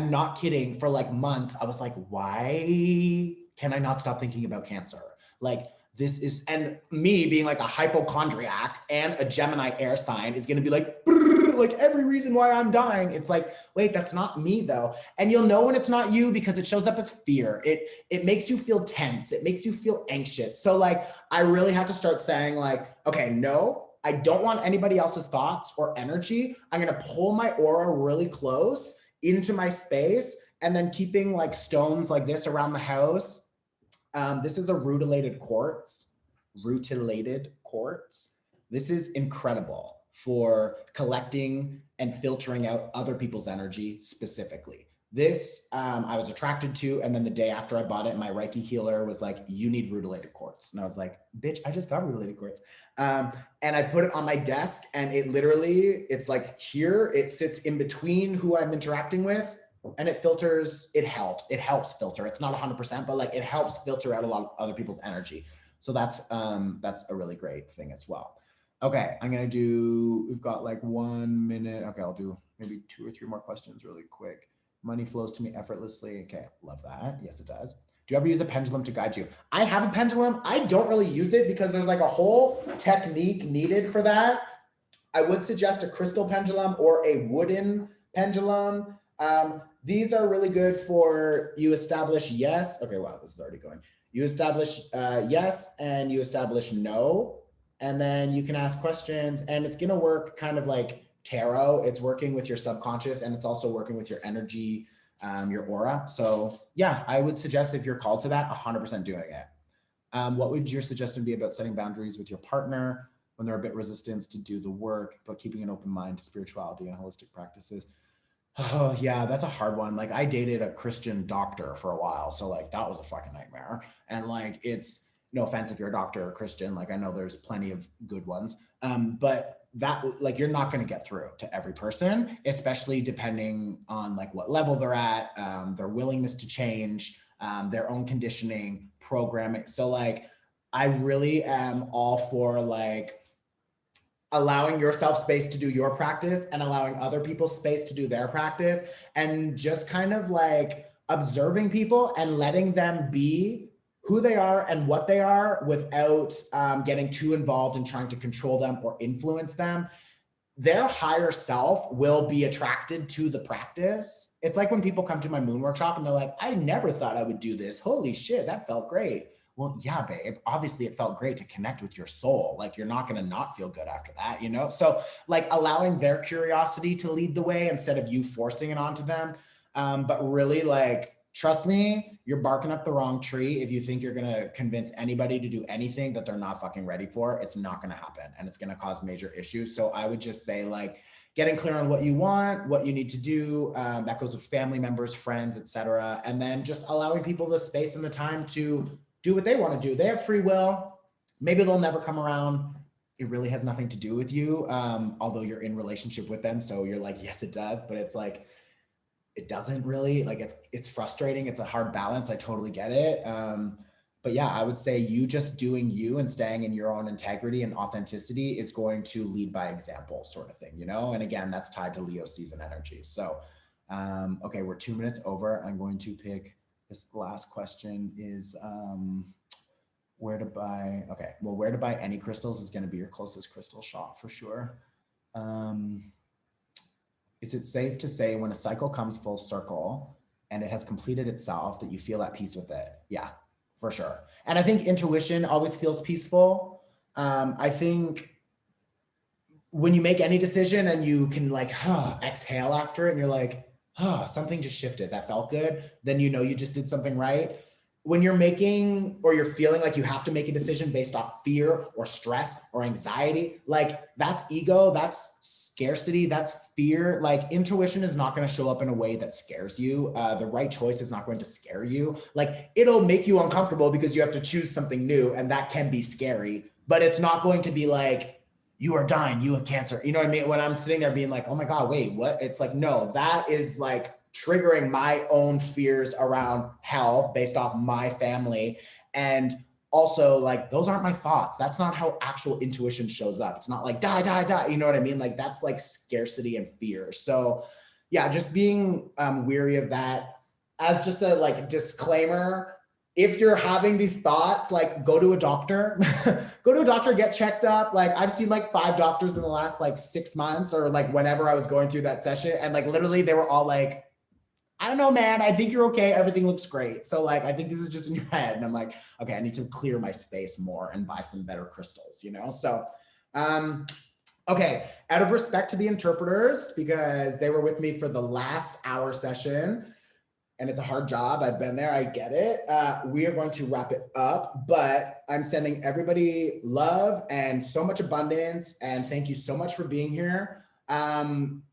not kidding, for like months, I was like, why can I not stop thinking about cancer? Like this is, and me being like a hypochondriac and a Gemini air sign is going to be like, like every reason why I'm dying. It's like, wait, that's not me though. And you'll know when it's not you because it shows up as fear. It makes you feel tense. It makes you feel anxious. So like, I really had to start saying like, okay, no, I don't want anybody else's thoughts or energy. I'm going to pull my aura really close into my space, and then keeping like stones like this around the house. This is a rutilated quartz. This is incredible for collecting and filtering out other people's energy specifically. This I was attracted to, and then the day after I bought it, my Reiki healer was like, you need rutilated quartz. And I was like, bitch, I just got rutilated quartz. And I put it on my desk, and it literally, it's like here, it sits in between who I'm interacting with, and it filters, it helps filter. It's not 100%, but like it helps filter out a lot of other people's energy. So that's a really great thing as well. Okay, we've got like 1 minute. Okay, I'll do maybe 2 or 3 more questions really quick. Money flows to me effortlessly. Okay, love that. Yes, it does. Do you ever use a pendulum to guide you? I have a pendulum. I don't really use it because there's like a whole technique needed for that. I would suggest a crystal pendulum or a wooden pendulum. These are really good for you establish yes. Okay, wow, this is already going. You establish yes and you establish no. And then you can ask questions and it's going to work kind of like tarot. It's working with your subconscious and it's also working with your energy, your aura. So yeah, I would suggest if you're called to that, 100% doing it. What would your suggestion be about setting boundaries with your partner when they're a bit resistant to do the work, but keeping an open mind to spirituality and holistic practices? Oh yeah, that's a hard one. Like I dated a Christian doctor for a while. So like that was a fucking nightmare. And like it's no offense if you're a doctor or Christian, like I know there's plenty of good ones. But that like you're not going to get through to every person, especially depending on like what level they're at, their willingness to change, their own conditioning, programming. So like I really am all for like allowing yourself space to do your practice and allowing other people space to do their practice and just kind of like observing people and letting them be who they are and what they are without getting too involved in trying to control them or influence them. Their higher self will be attracted to the practice. It's like when people come to my moon workshop and they're like, I never thought I would do this. Holy shit, that felt great. Well, yeah, babe, obviously it felt great to connect with your soul. Like you're not going to not feel good after that, you know? So like allowing their curiosity to lead the way instead of you forcing it onto them. But really like, trust me, you're barking up the wrong tree. If you think you're going to convince anybody to do anything that they're not fucking ready for, it's not going to happen and it's going to cause major issues. So I would just say like, getting clear on what you want, what you need to do. That goes with family members, friends, etc. And then just allowing people the space and the time to do what they want to do. They have free will. Maybe they'll never come around. It really has nothing to do with you, although you're in relationship with them. So you're like, yes, it does. But it's like, it doesn't really, like it's frustrating. It's a hard balance. I totally get it. But yeah, I would say you just doing you and staying in your own integrity and authenticity is going to lead by example sort of thing, you know? And again, that's tied to Leo season energy. So, okay, we're 2 minutes over. I'm going to pick this last question is where to buy, okay, well, where to buy any crystals is going to be your closest crystal shop for sure. Is it safe to say when a cycle comes full circle and it has completed itself that you feel at peace with it? Yeah, for sure. And I think intuition always feels peaceful. I think when you make any decision and you can like exhale after it and you're like, something just shifted, that felt good, then you know you just did something right. When you're making or you're feeling like you have to make a decision based off fear or stress or anxiety, like that's ego, that's scarcity, that's fear. Like intuition is not going to show up in a way that scares you. The right choice is not going to scare you. Like it'll make you uncomfortable because you have to choose something new and that can be scary, but it's not going to be like, you are dying, you have cancer. You know what I mean? When I'm sitting there being like, oh my God, wait, what? It's like, no, that is like triggering my own fears around health based off my family. And also like, those aren't my thoughts. That's not how actual intuition shows up. It's not like die, die, die. You know what I mean? Like that's like scarcity and fear. So yeah, just being weary of that. As just a like disclaimer, if you're having these thoughts, like go to a doctor, go to a doctor, get checked up. Like I've seen like 5 doctors in the last like 6 months or like whenever I was going through that session. And like, literally they were all like, I don't know, man, I think you're okay. Everything looks great. So like, I think this is just in your head. And I'm like, okay, I need to clear my space more and buy some better crystals, you know? So, okay, out of respect to the interpreters, because they were with me for the last hour session, and it's a hard job. I've been there, I get it. We are going to wrap it up, but I'm sending everybody love and so much abundance. And thank you so much for being here.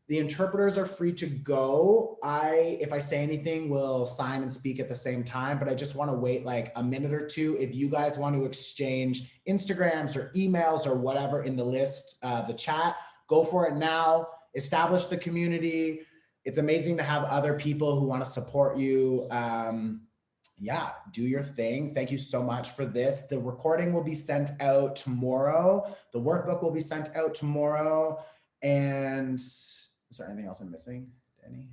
The interpreters are free to go. If I say anything, will sign and speak at the same time, but I just want to wait like a minute or two. If you guys want to exchange Instagrams or emails or whatever in the list, the chat, go for it now. Establish the community. It's amazing to have other people who want to support you. Yeah, do your thing. Thank you so much for this. The recording will be sent out tomorrow. The workbook will be sent out tomorrow. And is there anything else I'm missing, Danny?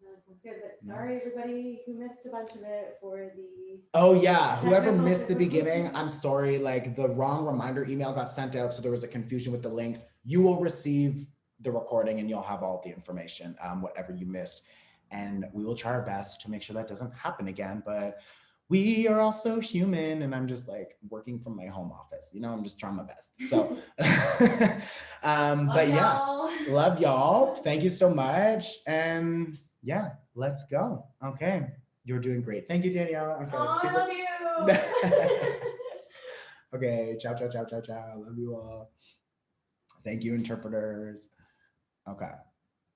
That sounds good, but sorry everybody who missed a bunch of it for the. Oh yeah, whoever missed the beginning, I'm sorry, like the wrong reminder email got sent out, so there was a confusion with the links. You will receive the recording and you'll have all the information, whatever you missed. And we will try our best to make sure that doesn't happen again. But we are also human, and I'm just like working from my home office. I'm just trying my best. So, but yeah, love y'all. Thank you so much. And yeah, let's go. Okay. You're doing great. Thank you, Daniela. Okay. I love you. Okay. Ciao, ciao, ciao, ciao, ciao. Love you all. Thank you, interpreters. Okay.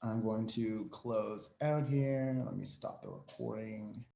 I'm going to close out here. Let me stop the recording.